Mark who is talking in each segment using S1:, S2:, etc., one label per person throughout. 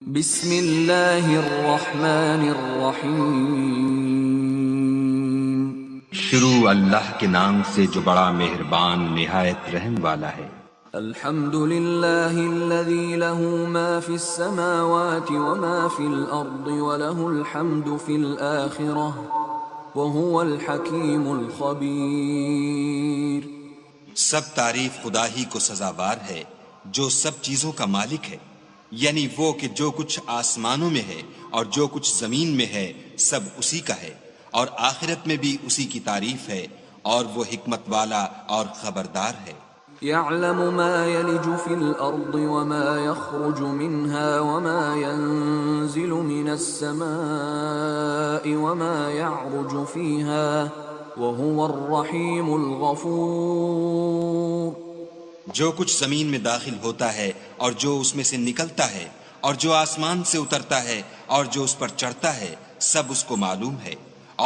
S1: بسم اللہ الرحمن الرحیم۔
S2: شروع اللہ کے نام سے جو بڑا مہربان نہایت رحم والا ہے۔
S1: الحمد للہ الذی لہ ما فی السماوات وما فی الارض ولہ الحمد فی الآخرہ وہو الحکیم الخبیر۔
S3: سب تعریف خدا ہی کو سزاوار ہے جو سب چیزوں کا مالک ہے، یعنی وہ کہ جو کچھ آسمانوں میں ہے اور جو کچھ زمین میں ہے سب اسی کا ہے، اور آخرت میں بھی اسی کی تعریف ہے، اور وہ حکمت والا اور خبردار ہے۔
S1: يعلم ما يلج في الأرض وما يخرج منها وما ينزل من السماء وما يعرج فيها وهو الرحيم الغفور۔
S3: جو کچھ زمین میں داخل ہوتا ہے اور جو اس میں سے نکلتا ہے اور جو آسمان سے اترتا ہے اور جو اس پر چڑھتا ہے سب اس کو معلوم ہے،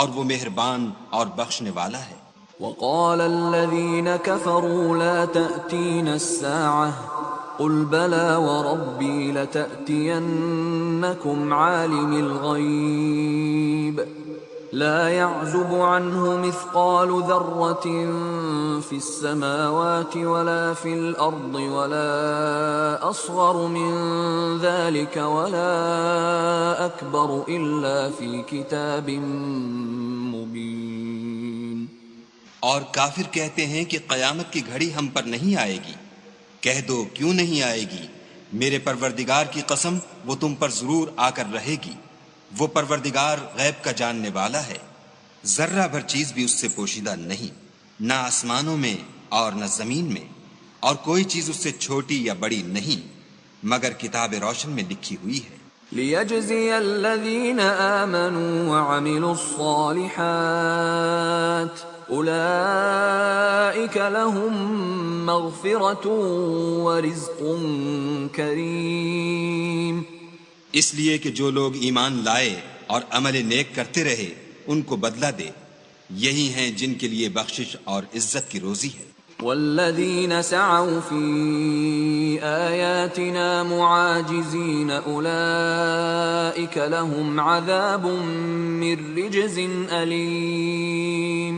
S3: اور وہ مہربان اور بخشنے والا ہے۔
S1: وقال الذين كفروا لا تأتينا الساعة قل بلى وربي لتأتينكم عالم الغيب لا يعزب عنه مثقال ذرة في السماوات ولا في الأرض ولا أصغر من ذلك ولا أكبر إلا في كتاب مبين۔
S3: اور کافر کہتے ہیں کہ قیامت کی گھڑی ہم پر نہیں آئے گی۔ کہہ دو کیوں نہیں آئے گی؟ میرے پروردگار کی قسم وہ تم پر ضرور آ کر رہے گی۔ وہ پروردگار غیب کا جاننے والا ہے، ذرہ بھر چیز بھی اس سے پوشیدہ نہیں، نہ آسمانوں میں اور نہ زمین میں، اور کوئی چیز اس سے چھوٹی یا بڑی نہیں مگر کتاب روشن میں لکھی ہوئی ہے۔
S1: لِيَجْزِيَ الَّذِينَ آمَنُوا وَعَمِلُوا الصَّالِحَاتِ أُولَئِكَ لَهُم مَّغْفِرَةٌ وَرِزْقٌ كَرِيمٌ۔
S3: اس لیے کہ جو لوگ ایمان لائے اور عمل نیک کرتے رہے ان کو بدلہ دے، یہی ہیں جن کے لیے بخشش اور عزت کی روزی ہے۔
S1: والذین سعوا فی آیاتنا معاجزین اولئک لهم عذاب من رجز علیم۔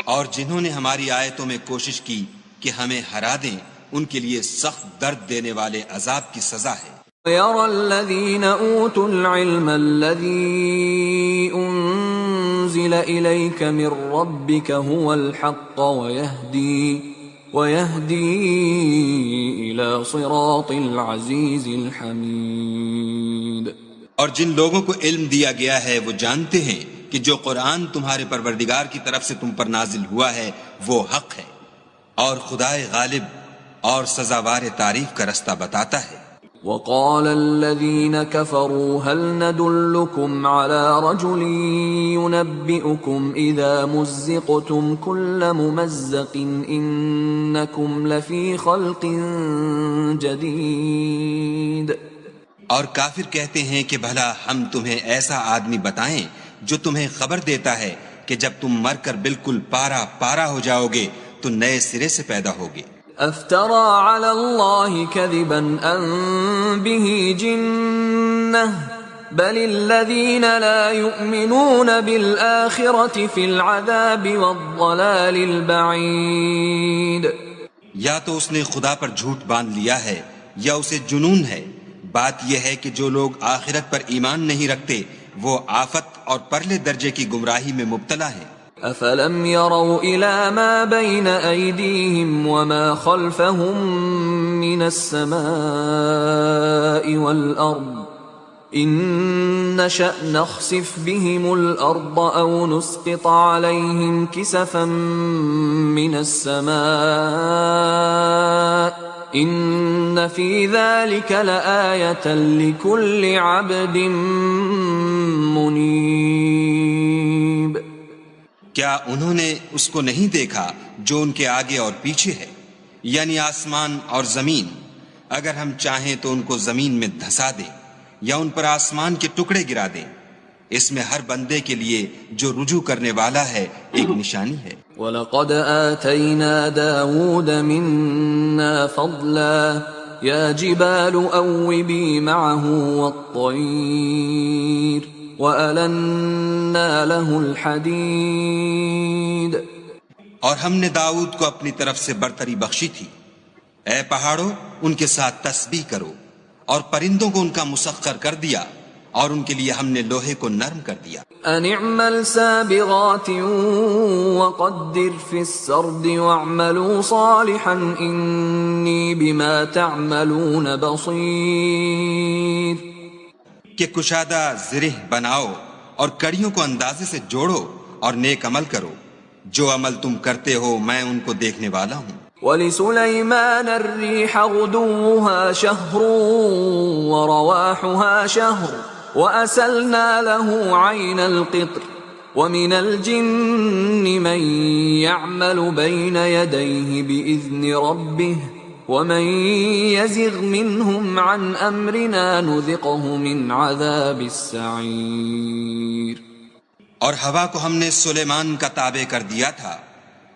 S3: اور جنہوں نے ہماری آیتوں میں کوشش کی کہ ہمیں ہرا دیں ان کے لیے سخت درد دینے والے عذاب کی سزا ہے۔
S1: وَيَرَى الَّذِينَ أُوتُوا الْعِلْمَ الَّذِي أُنزِلَ إِلَيْكَ مِن رَّبِّكَ هُوَ الْحَقَّ وَيَهْدِي إِلَى صِرَاطِ الْعَزِيزِ الْحَمِيدِ۔
S3: اور جن لوگوں کو علم دیا گیا ہے وہ جانتے ہیں کہ جو قرآن تمہارے پروردگار کی طرف سے تم پر نازل ہوا ہے وہ حق ہے، اور خدائے غالب اور سزاوار تعریف کا رستہ بتاتا ہے۔
S1: وقال الذين كفروا هل ندلكم على رجل ينبئكم إذا مزقتم كل ممزق إنكم لفي خلق جديد۔
S3: اور کافر کہتے ہیں کہ بھلا ہم تمہیں ایسا آدمی بتائیں جو تمہیں خبر دیتا ہے کہ جب تم مر کر بالکل پارا پارا ہو جاؤ گے تو نئے سرے سے پیدا ہوگے۔
S1: افترى على الله كذبا ام به جنة بل الذين لا يؤمنون بالآخرة في العذاب والضلال البعيد۔
S3: یا تو اس نے خدا پر جھوٹ باندھ لیا ہے یا اسے جنون ہے۔ بات یہ ہے کہ جو لوگ آخرت پر ایمان نہیں رکھتے وہ آفت اور پرلے درجے کی گمراہی میں مبتلا ہیں۔
S1: افلم يروا الى ما بين ايديهم وما خلفهم من السماء والارض ان نشأ نخسف بهم الارض او نسقط عليهم كسفا من السماء ان في ذلك لآية لكل عبد منيب۔
S3: کیا انہوں نے اس کو نہیں دیکھا جو ان کے آگے اور پیچھے ہے، یعنی آسمان اور زمین؟ اگر ہم چاہیں تو ان کو زمین میں دھسا دیں یا ان پر آسمان کے ٹکڑے گرا دیں، اس میں ہر بندے کے لیے جو رجوع کرنے والا ہے ایک نشانی ہے۔
S1: وَلَقَدْ آتَيْنَا دَاوُودَ مِنَّا فَضْلًا يا جبال أوبي معه والطير وألنا له الحديد.
S3: اور ہم نے داؤد کو اپنی طرف سے برتری بخشی تھی. اے پہاڑوں ان کے ساتھ تسبیح کرو، اور پرندوں کو ان کا مسخر کر دیا، اور ان کے لیے ہم نے لوہے کو نرم کر دیا.
S1: أن اعمل سابغات وقدر في السرد واعملوا صالحا إني بما تعملون بصير.
S3: کہ کشادہ زرہ بناؤ اور کڑیوں کو اندازے سے جوڑو اور نیک عمل کرو، جو عمل تم کرتے ہو میں ان کو دیکھنے والا ہوں.
S1: ولسليمان الريح غدوها شهر ورواحها شهر وأسلنا له عين القطر ومن الجن من يعمل بين يديه بإذن ربه ومن يزغ منهم عن أمرنا نذقه من عذاب السعير.
S3: اور ہوا کو ہم نے سلیمان کا تابع کر دیا تھا.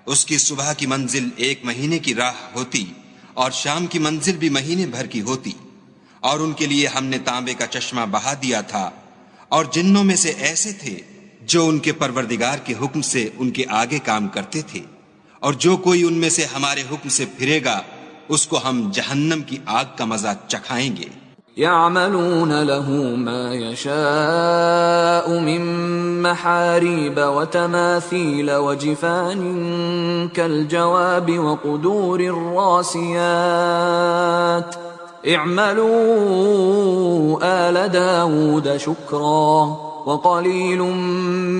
S3: اس کی صبح کی منزل 1 مہینے کی راہ ہوتی اور شام کی منزل بھی مہینے بھر کی ہوتی. اور ان کے لیے ہم نے تانبے کا چشمہ بہا دیا تھا. اور جنوں میں سے ایسے تھے جو ان کے پروردگار کے حکم سے ان کے آگے کام کرتے تھے، اور جو کوئی ان میں سے ہمارے حکم سے پھرے گا اس کو ہم جہنم کی آگ کا مزہ چکھائیں گے.
S1: يعملون له ما يشاء من محاريب وتماثيل وجفان كالجواب وقدور الراسيات اعملوا آل داود شكرا وقليل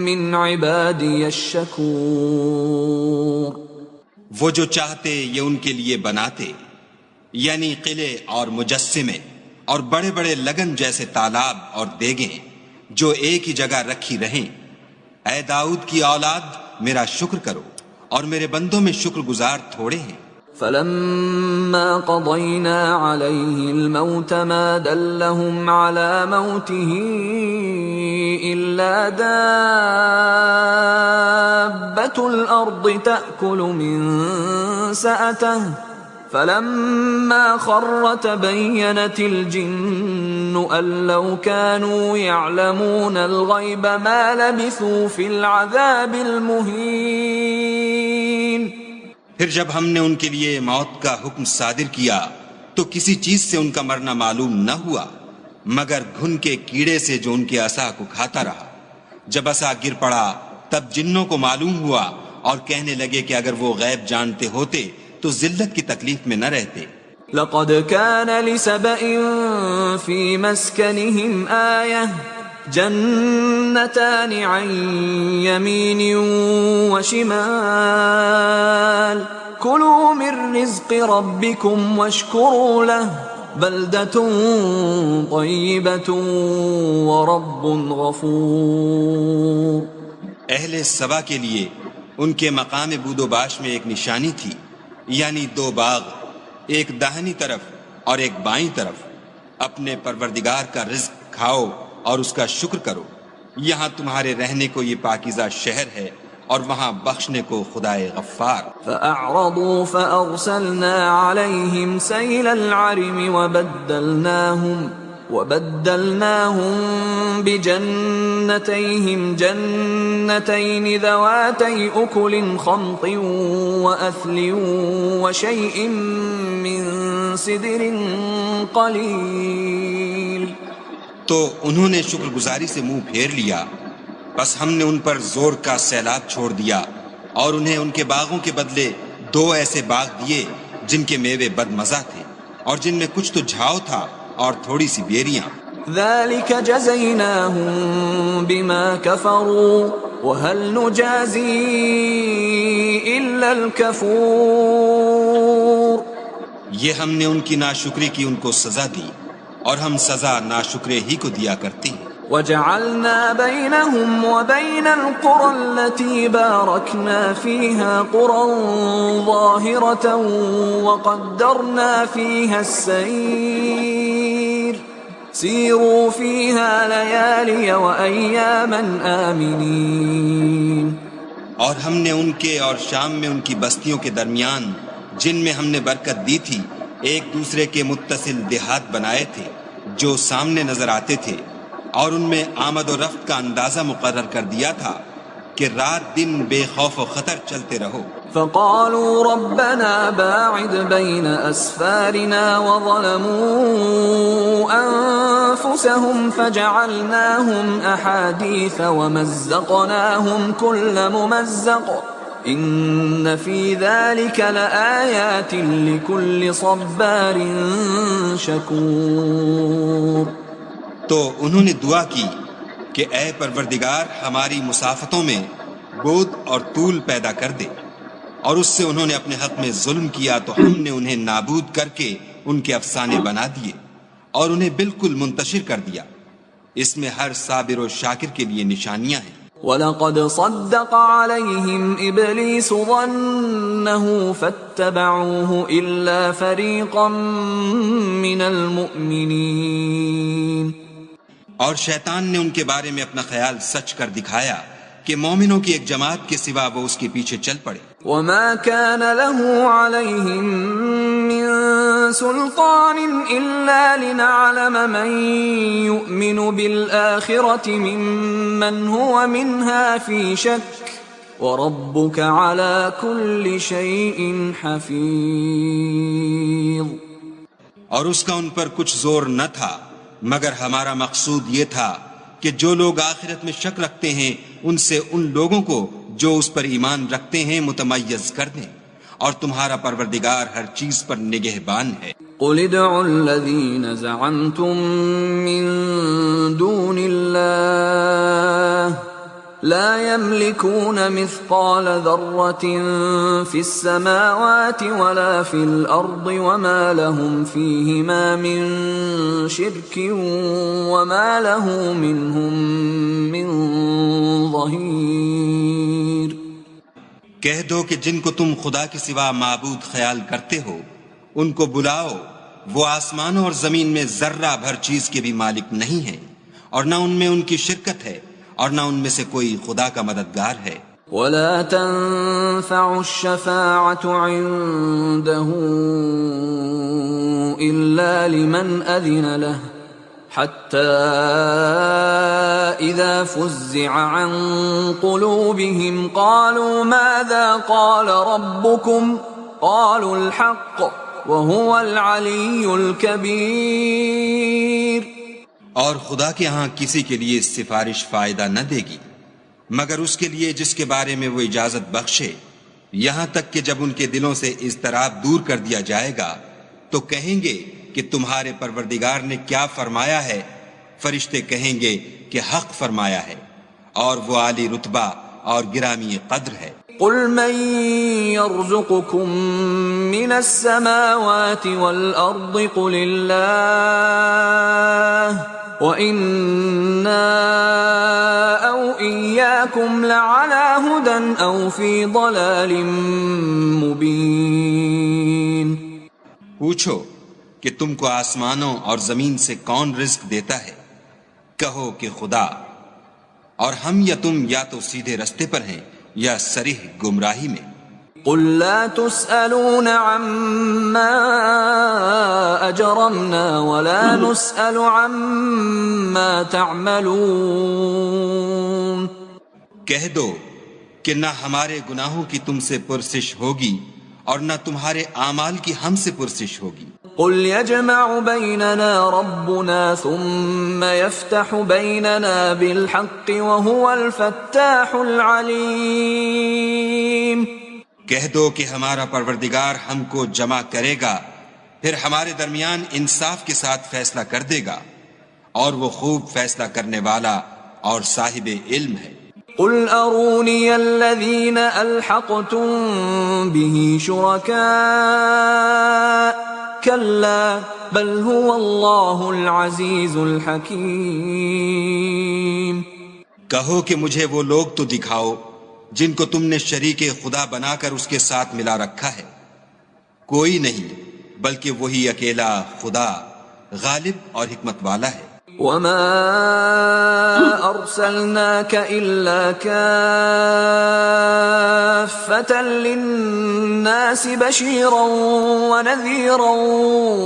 S1: من عبادي الشكور.
S3: وہ جو چاہتے یہ ان کے لیے بناتے، یعنی قلعے اور مجسمے اور بڑے بڑے لگن جیسے تالاب اور دیگیں جو ایک ہی جگہ رکھی رہیں. اے داؤد کی اولاد میرا شکر کرو، اور میرے بندوں میں شکر گزار تھوڑے ہیں.
S1: فلما قضينا عليه الموت ما دلهم على موته إلا دابة الأرض تأكل من سأته فلما خر تبينت الجن أن لو كانوا يعلمون الغيب ما لبثوا في العذاب المهين.
S3: پھر جب ہم نے ان کے لیے موت کا حکم صادر کیا تو کسی چیز سے ان کا مرنا معلوم نہ ہوا مگر گھن کے کیڑے سے جو ان کے عصا کو کھاتا رہا. جب عصا گر پڑا تب جنوں کو معلوم ہوا اور کہنے لگے کہ اگر وہ غیب جانتے ہوتے تو ذلت کی تکلیف میں نہ رہتے.
S1: لقد كان لسبإ في مسكنهم آية جنتان عن يمين وشمال كلوا من رزق ربكم واشكروا له بلدة طيبة ورب غفور.
S3: اہل سبا کے لیے ان کے مقام بود و باش میں ایک نشانی تھی، یعنی 2 باغ، ایک داہنی طرف اور ایک بائیں طرف. اپنے پروردگار کا رزق کھاؤ اور اس کا شکر کرو. یہاں تمہارے رہنے کو یہ پاکیزہ شہر ہے اور وہاں بخشنے کو خدائے غفار.
S1: فأعرضوا فأرسلنا عليهم سيل العرم وبدلناهم بجنتيهم جنتين ذواتي أكل خمط وأثل وشيء من سدر قليل.
S3: تو انہوں نے شکر گزاری سے منہ پھیر لیا، بس ہم نے ان پر زور کا سیلاب چھوڑ دیا اور انہیں ان کے باغوں کے بدلے 2 ایسے باغ دیے جن کے میوے بد مزہ تھے اور جن میں کچھ تو جھاؤ تھا اور تھوڑی سی بیریاں.
S1: ذلك جزيناهم بما كفروا وهل نجازي إلا الكفور.
S3: یہ ہم نے ان کی ناشکری کی ان کو سزا دی اور ہم سزا ناشکرے ہی کو دیا کرتے ہیں.
S1: وجعلنا بينهم وبين القرى التي باركنا فيها قرى ظاهرة وقدرنا فيها السير سيروا فيها ليالي وأياما آمنين.
S3: اور ہم نے ان کے اور شام میں ان کی بستیوں کے درمیان جن میں ہم نے برکت دی تھی ایک دوسرے کے متصل دیہات بنائے تھے جو سامنے نظر آتے تھے، اور ان میں آمد و رفت کا اندازہ مقرر کر دیا تھا کہ رات دن بے خوف و خطر چلتے رہو۔
S1: فقالوا ربنا باعد بين أسفارنا وظلموا أنفسهم فجعلناهم أحاديث ومزقناهم كل ممزق إن في ذلك لآيات لكل صبار شكور۔
S3: تو انہوں نے دعا کی کہ اے پروردگار ہماری مسافتوں میں بود اور طول پیدا کر دے، اور اس سے انہوں نے اپنے حق میں ظلم کیا تو ہم نے انہیں نابود کر کے ان کے افسانے بنا دیے اور انہیں بالکل منتشر کر دیا۔ اس میں ہر صابر و شاکر کے لیے نشانیاں ہیں۔
S1: وَلَقَدْ صَدَّقَ عَلَيْهِمْ إِبْلِيسُ ظَنَّهُ فَاتَّبَعُوهُ إِلَّا فَرِيقًا مِّنَ الْمُؤْمِنِينَ۔
S3: اور شیطان نے ان کے بارے میں اپنا خیال سچ کر دکھایا کہ مومنوں کی ایک جماعت کے سوا وہ اس کے پیچھے چل پڑے۔
S1: وَمَا كَانَ لَهُ عَلَيْهِمْ مِّن سُلْطَانٍ إِلَّا لِنَعْلَمَ مَن يُؤْمِنُ بِالْآخِرَةِ مِمَّنْ هُوَ مِنْهَا فِي شَكٍّ وَرَبُّكَ عَلَى كُلِّ شَيْءٍ حَفِيظٌ۔
S3: اور اس کا ان پر کچھ زور نہ تھا، مگر ہمارا مقصود یہ تھا کہ جو لوگ آخرت میں شک رکھتے ہیں ان سے ان لوگوں کو جو اس پر ایمان رکھتے ہیں متمیز کر دیں، اور تمہارا پروردگار ہر چیز پر نگہبان ہے۔
S1: قُلِ ادْعُوا الَّذِينَ زَعَمْتُم مِّن دُونِ اللَّهِ لَا يَمْلِكُونَ مِثْقَالَ ذَرَّةٍ فِي السَّمَاوَاتِ وَلَا فِي الْأَرْضِ وَمَا لَهُمْ فِيهِمَا مِن شِرْكٍ وَمَا لَهُ مِنْهُم مِّن ظَهِيرٍ۔
S3: کہہ دو کہ جن کو تم خدا کے سوا معبود خیال کرتے ہو ان کو بلاؤ، وہ آسمانوں اور زمین میں ذرہ بھر چیز کے بھی مالک نہیں ہیں، اور نہ ان میں ان کی شرکت ہے اور نہ ان میں سے کوئی خدا کا مددگار ہے۔
S1: وَلَا تَنفَعُ الشَّفَاعَةُ عِندَهُ إِلَّا لِمَنْ أَذِنَ لَهُ حَتَّى إِذَا فُزِّعَ عَنْ قُلُوبِهِمْ قَالُوا مَاذَا قَالَ رَبُّكُمْ قَالُوا الْحَقَّ وَهُوَ الْعَلِيُّ الْكَبِيرُ۔
S3: اور خدا کے ہاں کسی کے لیے سفارش فائدہ نہ دے گی مگر اس کے لیے جس کے بارے میں وہ اجازت بخشے، یہاں تک کہ جب ان کے دلوں سے اضطراب دور کر دیا جائے گا تو کہیں گے کہ تمہارے پروردگار نے کیا فرمایا ہے؟ فرشتے کہیں گے کہ حق فرمایا ہے، اور وہ عالی رتبہ اور گرامی قدر ہے۔
S1: قُلْ مَن يَرْزُقُكُم مِّنَ السَّمَاوَاتِ وَالْأَرْضِ قُلِ اللَّهُ وَإِنَّا أَوْ إِيَّاكُمْ لَعَلَىٰ هُدًى أَوْ فِي ضَلَالٍ مُّبِينٍ۔
S3: پوچھو کہ تم کو آسمانوں اور زمین سے کون رزق دیتا ہے؟ کہو کہ خدا، اور ہم یا تم یا تو سیدھے رستے پر ہیں یا صریح گمراہی میں۔
S1: قُل لَّا تُسْأَلُونَ عَمَّا أَجْرَمْنَا وَلَا نُسْأَلُ عَمَّا تَعْمَلُونَ۔
S3: کہہ دو کہ نہ ہمارے گناہوں کی تم سے پرسش ہوگی اور نہ تمہارے اعمال کی ہم سے پرسش ہوگی۔
S1: قُلْ يَجْمَعُ بَيْنَنَا رَبُّنَا ثُمَّ يَفْتَحُ بَيْنَنَا بِالْحَقِّ وَهُوَ الْفَتَّاحُ الْعَلِيمُ۔
S3: کہہ دو کہ ہمارا پروردگار ہم کو جمع کرے گا، پھر ہمارے درمیان انصاف کے ساتھ فیصلہ کر دے گا، اور وہ خوب فیصلہ کرنے والا اور صاحب علم ہے۔
S1: قُلْ أَرُونِيَ الَّذِينَ أَلْحَقْتُم بِهِ شُرَكَاءَ كَلَّا بَلْ هُوَ اللَّهُ الْعَزِيزُ الْحَكِيمُ۔
S3: کہو کہ مجھے وہ لوگ تو دکھاؤ جن کو تم نے شریک خدا بنا کر اس کے ساتھ ملا رکھا ہے۔ کوئی نہیں بلکہ وہی اکیلا خدا غالب اور حکمت والا ہے۔
S1: وما أرسلناك إلا كافة للناس بشيرا ونذيرا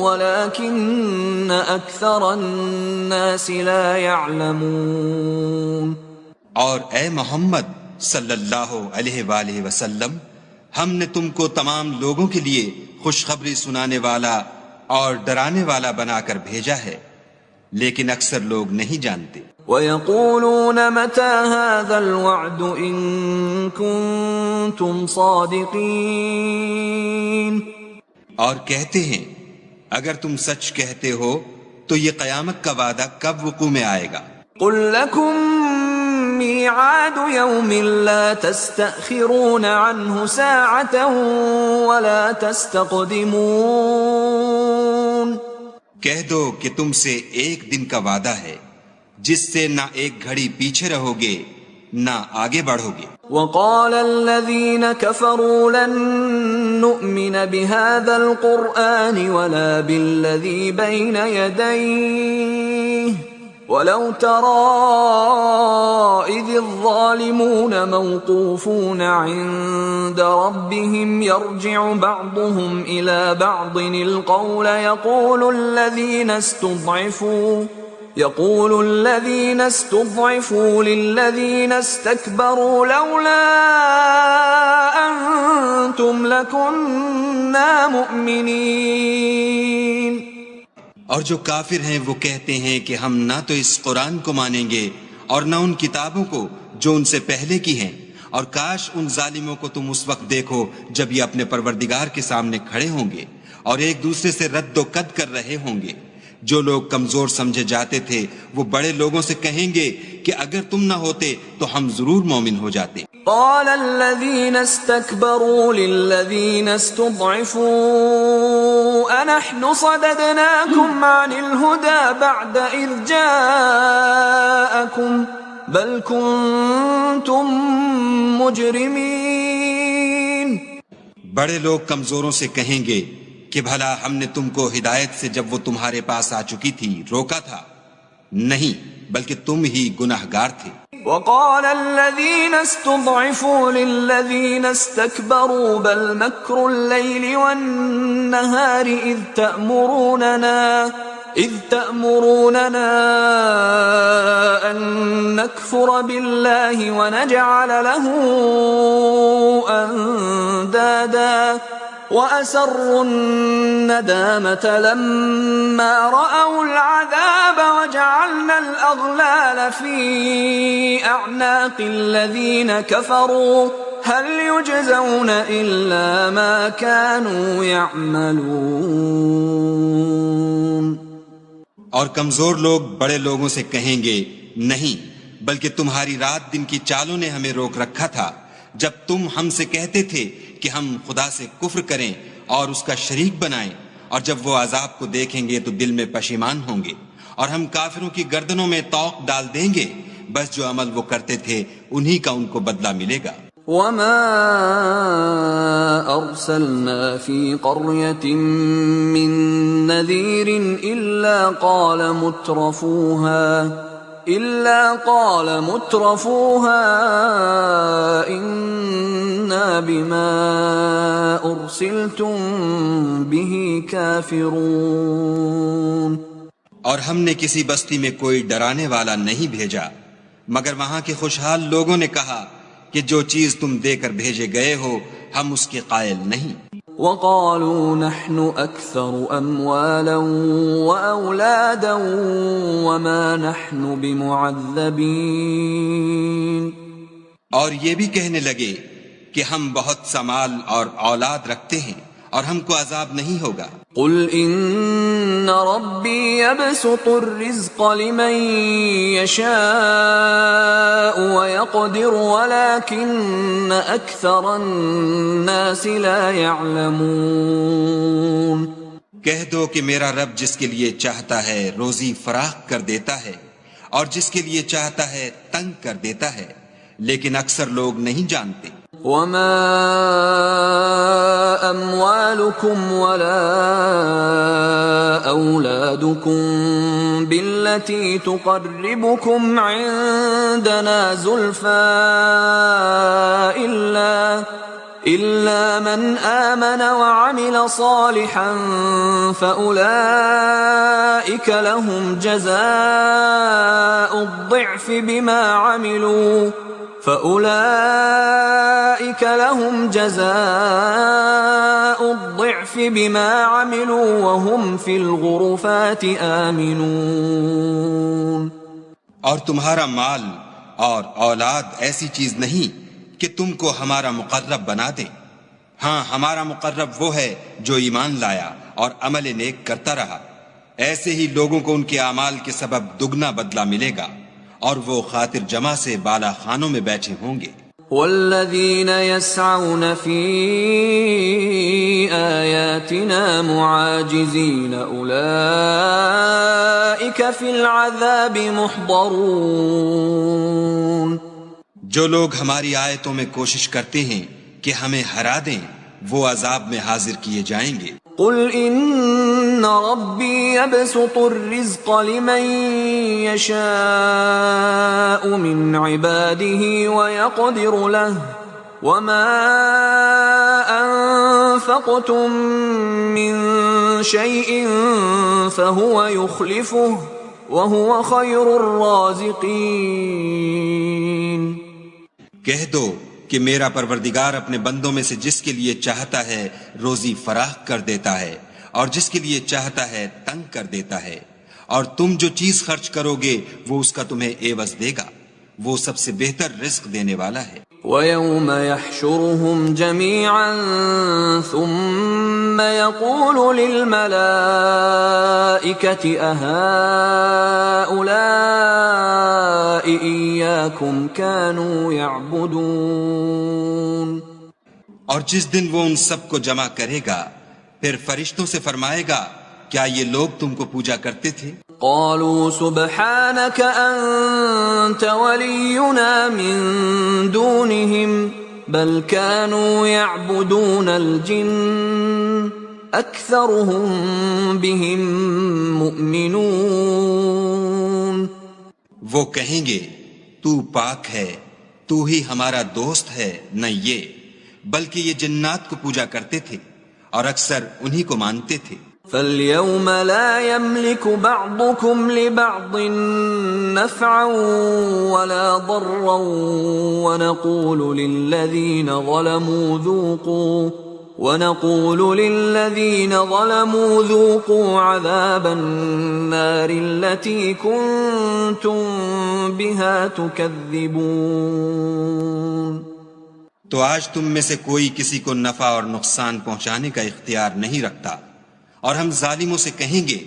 S1: ولكن أكثر الناس لا يعلمون.
S3: اور اے محمد صلی اللہ علیہ وآلہ وسلم، ہم نے تم کو تمام لوگوں کے لیے خوشخبری سنانے والا اور ڈرانے والا بنا کر بھیجا ہے، لیکن اکثر لوگ نہیں جانتے.
S1: وَيَقُولُونَ مَتَى هَذَا الْوَعْدُ إِن كُنتُمْ صَادِقِينَ.
S3: اور کہتے ہیں اگر تم سچ کہتے ہو تو یہ قیامت کا وعدہ کب وقوع میں آئے گا؟
S1: قُل لَكُم مِّيعَادُ يَوْمٍ لَا تَسْتَأْخِرُونَ عَنْهُ سَاعَةً وَلَا تَسْتَقْدِمُونَ.
S3: کہہ دو کہ تم سے ایک دن کا وعدہ ہے جس سے نہ ایک گھڑی پیچھے رہو گے نہ آگے بڑھو گے.
S1: وقال الذين كفروا لن نؤمن بهذا القرآن ولا بالذي بين يديه ولو ترى إذ الظالمون موقوفون عند ربهم يرجع بعضهم إلى بعض القول يقول الذين استضعفوا للذين استكبروا لولا أنتم لكنا مؤمنين.
S3: اور جو کافر ہیں وہ کہتے ہیں کہ ہم نہ تو اس قرآن کو مانیں گے اور نہ ان کتابوں کو جو ان سے پہلے کی ہیں، اور کاش ان ظالموں کو تم اس وقت دیکھو جب یہ اپنے پروردگار کے سامنے کھڑے ہوں گے اور ایک دوسرے سے رد و قد کر رہے ہوں گے. جو لوگ کمزور سمجھے جاتے تھے وہ بڑے لوگوں سے کہیں گے کہ اگر تم نہ ہوتے تو ہم ضرور مومن ہو جاتے.
S1: قال الذين استكبروا للذين استضعفوا أنحن صددناكم عن الهدى بعد إذ جاءكم بل كنتم مجرمين.
S3: بڑے لوگ کمزوروں سے کہیں گے کہ بھلا ہم نے تم کو ہدایت سے جب وہ تمہارے پاس آ چکی تھی روکا تھا؟ نہیں، بلکہ تم ہی گناہگار تھے.
S1: وقال الذين استضعفوا للذين استكبروا بل مكر الليل والنهار إذ تأمروننا أن نكفر بالله ونجعل له أندادا وَأَسَرُّوا النَّدَامَةَ لَمَّا رَأَوُا الْعَذَابَ وَجَعَلْنَا الْأَغْلَالَ فِي أَعْنَاقِ الَّذِينَ كَفَرُوا هَلْ يُجْزَوْنَ إِلَّا مَا كَانُوا يَعْمَلُونَ.
S3: اور کمزور لوگ بڑے لوگوں سے کہیں گے نہیں، بلکہ تمہاری رات دن کی چالوں نے ہمیں روک رکھا تھا جب تم ہم سے کہتے تھے کہ ہم خدا سے کفر کریں اور اس کا شریک بنائیں، اور جب وہ عذاب کو دیکھیں گے تو دل میں پشیمان ہوں گے اور ہم کافروں کی گردنوں میں طوق ڈال دیں گے. بس جو عمل وہ کرتے تھے انہی کا ان کو بدلہ ملے گا.
S1: وما أرسلنا في قرية من نذير إلا قال مترفوها إنا بما أرسلتم به كافرون.
S3: اور ہم نے کسی بستی میں کوئی ڈرانے والا نہیں بھیجا مگر وہاں کے خوشحال لوگوں نے کہا کہ جو چیز تم دے کر بھیجے گئے ہو ہم اس کے قائل نہیں.
S1: وقالوا نحن أكثر أموالا وأولادا وما نحن بمعذبين.
S3: اور یہ بھی کہنے لگے کہ ہم بہت سا مال اور اولاد رکھتے ہیں اور ہم کو عذاب نہیں ہوگا.
S1: قل ان ربی یبسط الرزق لمن یشاء ویقدر ولكن اکثر الناس لا يعلمون.
S3: کہہ دو کہ میرا رب جس کے لیے چاہتا ہے روزی فراخ کر دیتا ہے اور جس کے لیے چاہتا ہے تنگ کر دیتا ہے، لیکن اکثر لوگ نہیں جانتے.
S1: وما أموالكم ولا أولادكم بالتي تقربكم عندنا زلفى إلا من آمن وعمل صالحا فأولئك لهم جزاء الضعف بما عملوا وهم في الغرفات آمنون.
S3: اور تمہارا مال اور اولاد ایسی چیز نہیں کہ تم کو ہمارا مقرب بنا دے. ہاں، ہمارا مقرب وہ ہے جو ایمان لایا اور عمل نیک کرتا رہا. ایسے ہی لوگوں کو ان کے اعمال کے سبب دگنا بدلہ ملے گا، اور وہ خاطر جمع سے بالا خانوں میں بیٹھے ہوں گے.
S1: والذین یسعون فی آیاتنا معاجزین اولئک فی العذاب محضرون.
S3: جو لوگ ہماری آیتوں میں کوشش کرتے ہیں کہ ہمیں ہرا دیں، وہ عذاب میں حاضر کیے جائیں گے.
S1: قل ان ربی یبسط الرزق لمن یشاء من عباده ویقدر له وما انفقتم من شیء فهو یخلفه وهو خیر الرازقین.
S3: کہہ دو کہ میرا پروردگار اپنے بندوں میں سے جس کے لیے چاہتا ہے روزی فراخ کر دیتا ہے، اور جس کے لیے چاہتا ہے تنگ کر دیتا ہے، اور تم جو چیز خرچ کرو گے وہ اس کا تمہیں عوض دے گا. وہ سب سے بہتر رزق دینے والا ہے.
S1: وَيَوْمَ يَحْشُرُهُمْ جَمِيعًا ثُمَّ يَقُولُ لِلْمَلَائِكَةِ أَهَؤُلَاءِ إِيَّاكُمْ كَانُوا يَعْبُدُونَ.
S3: اور جس دن وہ ان سب کو جمع کرے گا، پھر فرشتوں سے فرمائے گا، کیا یہ لوگ تم کو پوجا کرتے تھے؟
S1: قالوا سبحانك أنت ولينا من دونهم بل كانوا يعبدون الجن أكثرهم بهم مؤمنون.
S3: وہ کہیں گے، تو پاک ہے، تو ہی ہمارا دوست ہے، نہ یہ، بلکہ یہ جنات کو پوجا کرتے تھے اور اکثر انہی کو مانتے تھے.
S1: فَالْيَوْمَ لَا يَمْلِكُ بَعْضُكُمْ لِبَعْضٍ نَفْعًا وَلَا ضَرًّا وَنَقُولُ لِلَّذِينَ ظَلَمُوا ذُوقُوا عَذَابَ النَّارِ الَّتِي كُنْتُمْ بِهَا تُكَذِّبُونَ.
S3: تو آج تم میں سے کوئی کسی کو نفع اور نقصان پہنچانے کا اختیار نہیں رکھتا، اور ہم ظالموں سے کہیں گے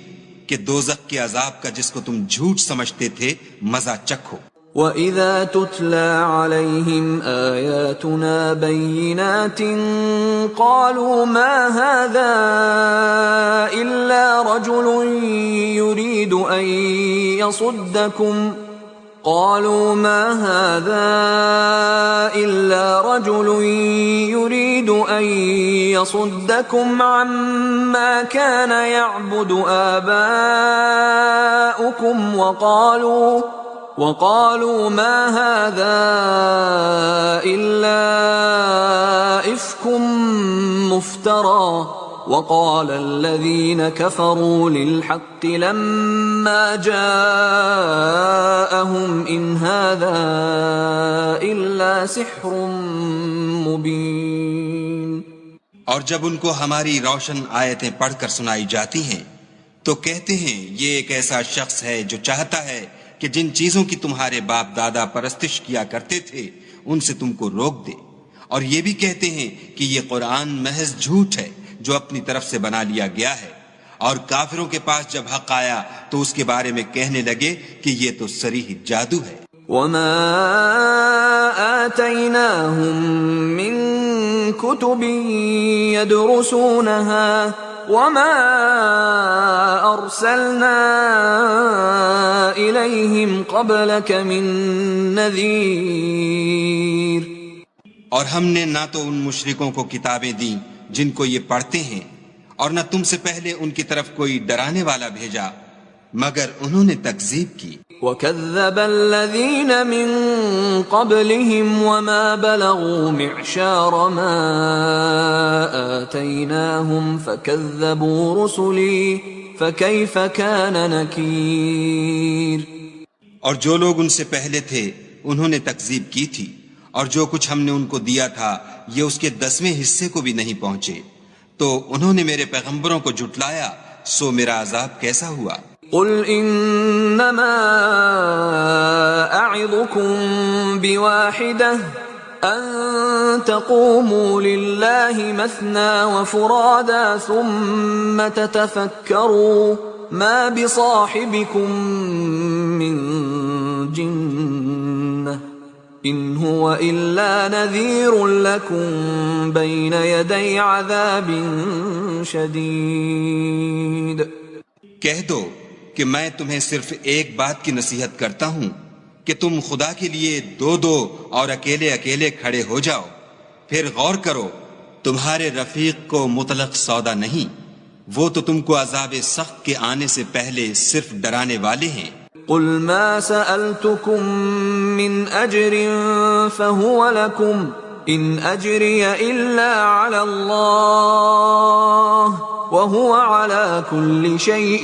S3: کہ دوزخ کے عذاب کا جس کو تم جھوٹ سمجھتے تھے مزہ چکھو.
S1: وَإِذَا تُتْلَى عَلَيْهِمْ آيَاتُنَا بَيِّنَاتٍ قَالُوا مَا هَذَا إِلَّا رَجُلٌ يُرِيدُ أَن يَصُدَّكُمْ عَمَّا كَانَ يَعْبُدُ آبَاؤُكُمْ وَقَالُوا مَا هَذَا إِلَّا إِفْكٌ مُفْتَرًى. وَقَالَ الَّذِينَ كَفَرُوا لِلْحَقِّ لَمَّا جَاءَهُمْ إِنْ هَذَا إِلَّا سِحْرٌ مُبِينٌ.
S3: اور جب ان کو ہماری روشن آیتیں پڑھ کر سنائی جاتی ہیں تو کہتے ہیں، یہ ایک ایسا شخص ہے جو چاہتا ہے کہ جن چیزوں کی تمہارے باپ دادا پرستش کیا کرتے تھے ان سے تم کو روک دے. اور یہ بھی کہتے ہیں کہ یہ قرآن محض جھوٹ ہے جو اپنی طرف سے بنا لیا گیا ہے. اور کافروں کے پاس جب حق آیا تو اس کے بارے میں کہنے لگے کہ یہ تو صریح جادو ہے.
S1: وَمَا آتَيْنَاهُم مِّن كُتُبٍ يَدْرُسُونَهَا وَمَا أَرْسَلْنَا إِلَيْهِمْ قَبْلَكَ مِن نَّذِيرٍ.
S3: اور ہم نے نہ تو ان مشرکوں کو کتابیں دیں جن کو یہ پڑھتے ہیں، اور نہ تم سے پہلے ان کی طرف کوئی ڈرانے والا بھیجا، مگر انہوں نے تکذیب کی۔
S1: وَكَذَّبَ الَّذِينَ مِن قَبْلِهِمْ وَمَا بَلَغُوا مِعْشَارَ مَا آتَيْنَاهُمْ فَكَذَّبُوا رُسُلِي فَكَيْفَ كَانَ نَكِيرِ۔
S3: اور جو لوگ ان سے پہلے تھے انہوں نے تکذیب کی تھی، اور جو کچھ ہم نے ان کو دیا تھا یہ اس کے 10ویں حصے کو بھی نہیں پہنچے، تو انہوں نے میرے پیغمبروں کو جھٹلایا، سو میرا عذاب کیسا ہوا۔
S1: قل انما اعظكم بواحدة ان تقوموا لله مثنى وفرادا ثم تتفكروا ما بصاحبكم من جنة ان هو الا نذير لكم بين يدي عذاب شديد۔
S3: کہہ دو کہ میں تمہیں صرف ایک بات کی نصیحت کرتا ہوں کہ تم خدا کے لیے دو دو اور اکیلے اکیلے کھڑے ہو جاؤ، پھر غور کرو، تمہارے رفیق کو مطلق سودا نہیں، وہ تو تم کو عذاب سخت کے آنے سے پہلے صرف ڈرانے والے ہیں۔
S1: قل ما سألتكم من أجر فهو لكم إن أجري إلا على الله وهو على كل شيء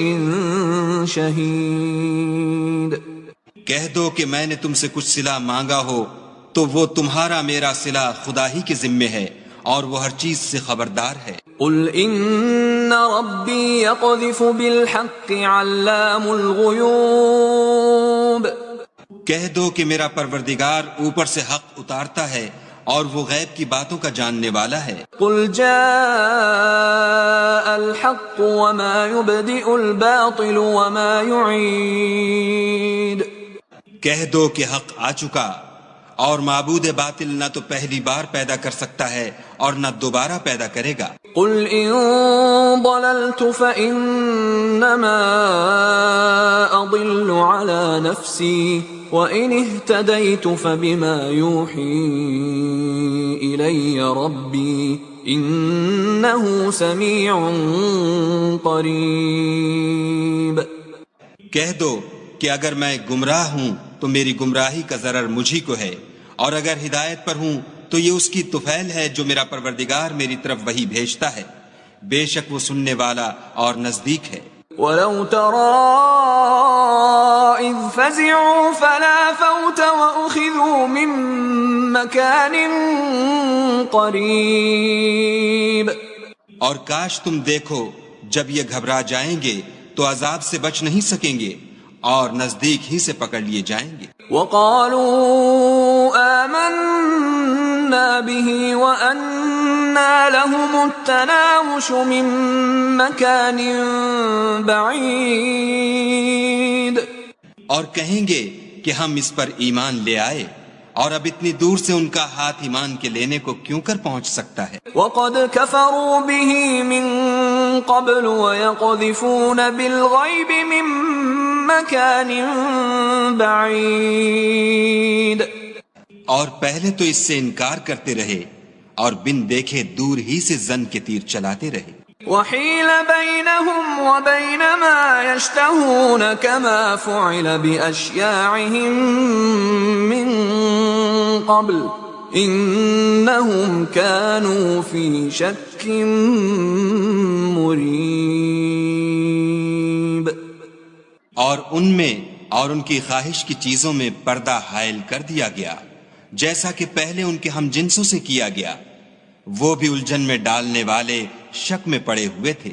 S1: شهيد۔
S3: کہہ دو کہ میں نے تم سے کچھ صلہ مانگا ہو تو وہ تمہارا میرا صلہ خدا ہی کے ذمے ہے، اور وہ ہر چیز سے خبردار ہے۔
S1: قل ان ربی یقذف بالحق علام الغیوب۔
S3: کہہ دو کہ میرا پروردگار اوپر سے حق اتارتا ہے اور وہ غیب کی باتوں کا جاننے والا ہے۔
S1: قل جاء الحق وما يبدئ الباطل وما يعيد۔
S3: کہہ دو کہ حق آ چکا، اور معبود باطل نہ تو پہلی بار پیدا کر سکتا ہے اور نہ دوبارہ پیدا کرے گا۔
S1: قل ان ضللت فانما اضل على نفسي وان اهتديت فبما يوحي الي ربي انه سميع قريب۔
S3: کہہ دو کہ اگر میں گمراہ ہوں تو میری گمراہی کا ضرر مجھی کو ہے، اور اگر ہدایت پر ہوں تو یہ اس کی طفیل ہے جو میرا پروردگار میری طرف وحی بھیجتا ہے، بے شک وہ سننے والا اور نزدیک ہے۔
S1: وَلَوْ تَرَىٰ إِذْ فَزِعُوا فَلَا فَوْتَ وَأُخِذُوا مِن مَّكَانٍ قَرِيبٍ۔
S3: اور کاش تم دیکھو جب یہ گھبرا جائیں گے تو عذاب سے بچ نہیں سکیں گے، اور نزدیک ہی سے پکڑ لیے جائیں گے۔
S1: وَقَالُوا آمَنَّا بِهِ وَأَنَّا لَهُمُ التَّنَاوُشُ مِن مَّكَانٍ بَعِيدٍ۔
S3: اور کہیں گے کہ ہم اس پر ایمان لے آئے، اور اب اتنی دور سے ان کا ہاتھ ایمان کے لینے کو کیوں کر پہنچ سکتا ہے۔
S1: وَقَدْ كَفَرُوا بِهِ مِن قَبْلُ وَيَقْذِفُونَ بِالْغَيْبِ مِن مَّكَانٍ بَعِيدٍ۔
S3: اور پہلے تو اس سے انکار کرتے رہے اور بن دیکھے دور ہی سے زن کے تیر چلاتے رہے۔
S1: وَحِيلَ بَيْنَهُمْ وَبَيْنَ مَا يَشْتَهُونَ كَمَا فُعِلَ بِأَشْيَاعِهِم مِّن قَبْلُ إِنَّهُمْ كَانُوا فِي شَكٍّ مُّرِيبٍ۔
S3: اور ان میں اور ان کی خواہش کی چیزوں میں پردہ حائل کر دیا گیا، جیسا کہ پہلے ان کے ہم جنسوں سے کیا گیا، وہ بھی الجھن میں ڈالنے والے شک میں پڑے ہوئے تھے۔